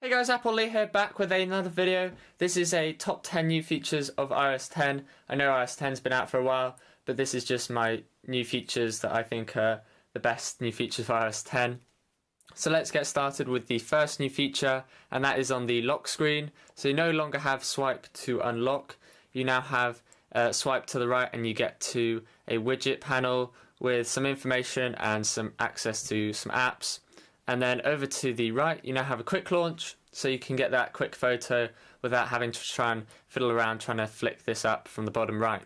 Hey guys, Apple Lee here, back with another video. This is a top 10 new features of iOS 10. I know iOS 10's been out for a while, but this is just my new features that I think are the best new features for iOS 10. So let's get started with the first new feature, and that is on the lock screen. So you no longer have swipe to unlock. You now have swipe to the right and you get to a widget panel with some information and some access to some apps. And then over to the right, you now have a quick launch, so you can get that quick photo without having to try and fiddle around trying to flick this up from the bottom right.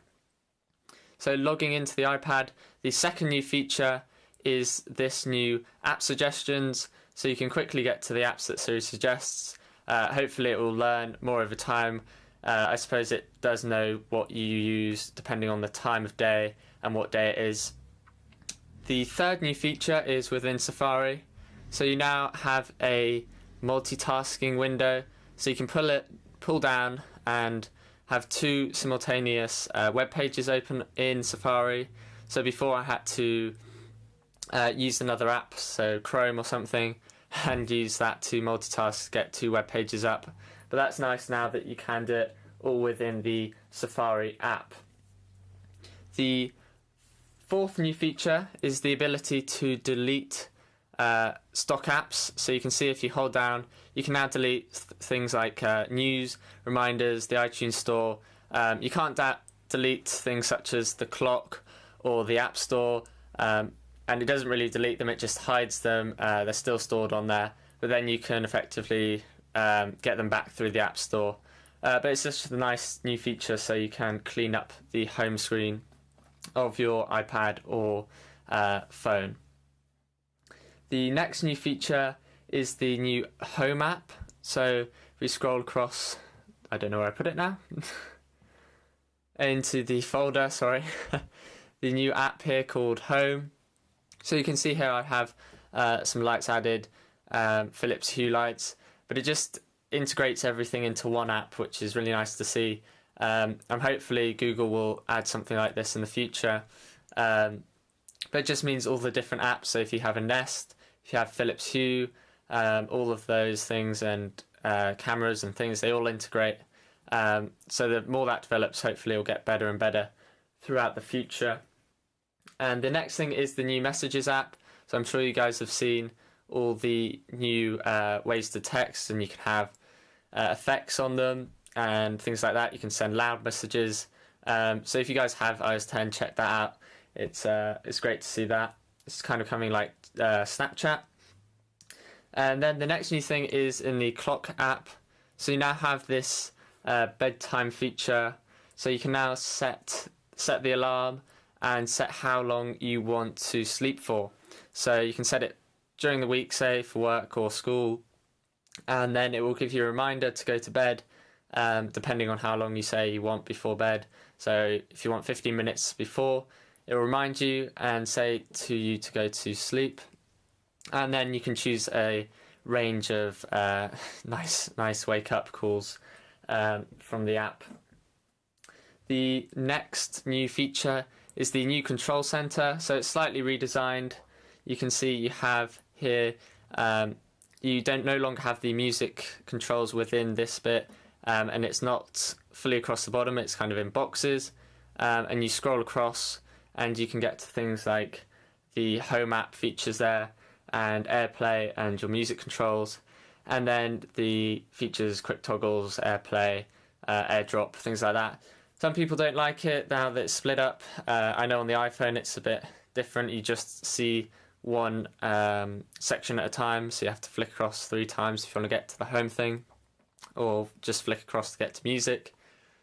So logging into the iPad, the second new feature is this new app suggestions, so you can quickly get to the apps that Siri suggests. Hopefully it will learn more over time. I suppose it does know what you use depending on the time of day and what day it is. The third new feature is within Safari. So you now have a multitasking window, so you can pull down and have two simultaneous web pages open in Safari. So before I had to use another app, so Chrome or something, and use that to multitask, get two web pages up. But that's nice now that you can do it all within the Safari app. The fourth new feature is the ability to delete stock apps. So you can see if you hold down, you can now delete things like news, reminders, the iTunes store. You can't delete things such as the clock or the App Store, and it doesn't really delete them, it just hides them. They're still stored on there, but then you can effectively get them back through the App Store. But it's just a nice new feature, so you can clean up the home screen of your iPad or phone. The next new feature is the new Home app. So if we scroll across, I don't know where I put it now, into the folder, sorry, the new app here called Home. So you can see here I have some lights added, Philips Hue lights, but it just integrates everything into one app, which is really nice to see. And hopefully Google will add something like this in the future. But it just means all the different apps, so if you have a Nest, if you have Philips Hue, all of those things and cameras and things, they all integrate. So the more that develops, hopefully it'll get better and better throughout the future. And the next thing is the new Messages app. So I'm sure you guys have seen all the new ways to text, and you can have effects on them and things like that. You can send loud messages. So if you guys have iOS 10, check that out. It's great to see that. It's kind of coming like Snapchat. And then the next new thing is in the Clock app. So you now have this bedtime feature. So you can now set the alarm and set how long you want to sleep for. So you can set it during the week, say for work or school, and then it will give you a reminder to go to bed, depending on how long you say you want before bed. So if you want 15 minutes before, it will remind you and say to you to go to sleep. And then you can choose a range of nice wake up calls from the app. The next new feature is the new control center. So it's slightly redesigned. You can see you have here, you no longer have the music controls within this bit, and it's not fully across the bottom, it's kind of in boxes. And you scroll across and you can get to things like the Home app features there, and AirPlay and your music controls, and then the features quick toggles, AirPlay, AirDrop, things like that. Some people don't like it now that it's split up. I know on the iPhone it's a bit different. You just see one section at a time, so you have to flick across 3 times if you want to get to the home thing, or just flick across to get to music.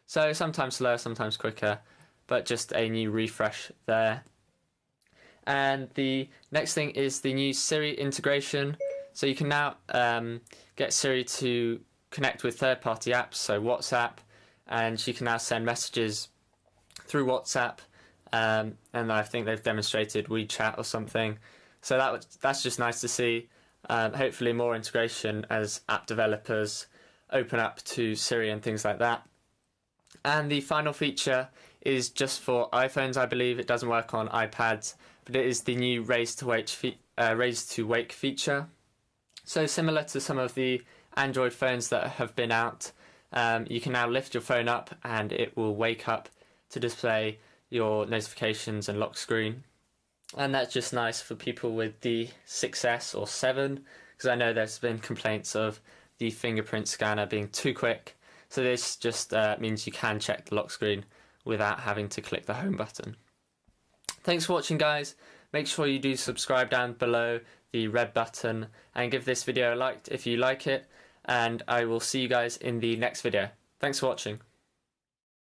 So sometimes slower, sometimes quicker, but just a new refresh there. And the next thing is the new Siri integration. So you can now get Siri to connect with third-party apps, so WhatsApp, and she can now send messages through WhatsApp. And I think they've demonstrated WeChat or something. So that's just nice to see. Hopefully more integration as app developers open up to Siri and things like that. And the final feature is just for iPhones, I believe. It doesn't work on iPads, but it is the new raise to wake feature. So similar to some of the Android phones that have been out, you can now lift your phone up and it will wake up to display your notifications and lock screen. And that's just nice for people with the 6S or 7, because I know there's been complaints of the fingerprint scanner being too quick. So this just means you can check the lock screen without having to click the home button. Thanks for watching, guys. Make sure you do subscribe down below the red button and give this video a like if you like it, and I will see you guys in the next video. Thanks for watching.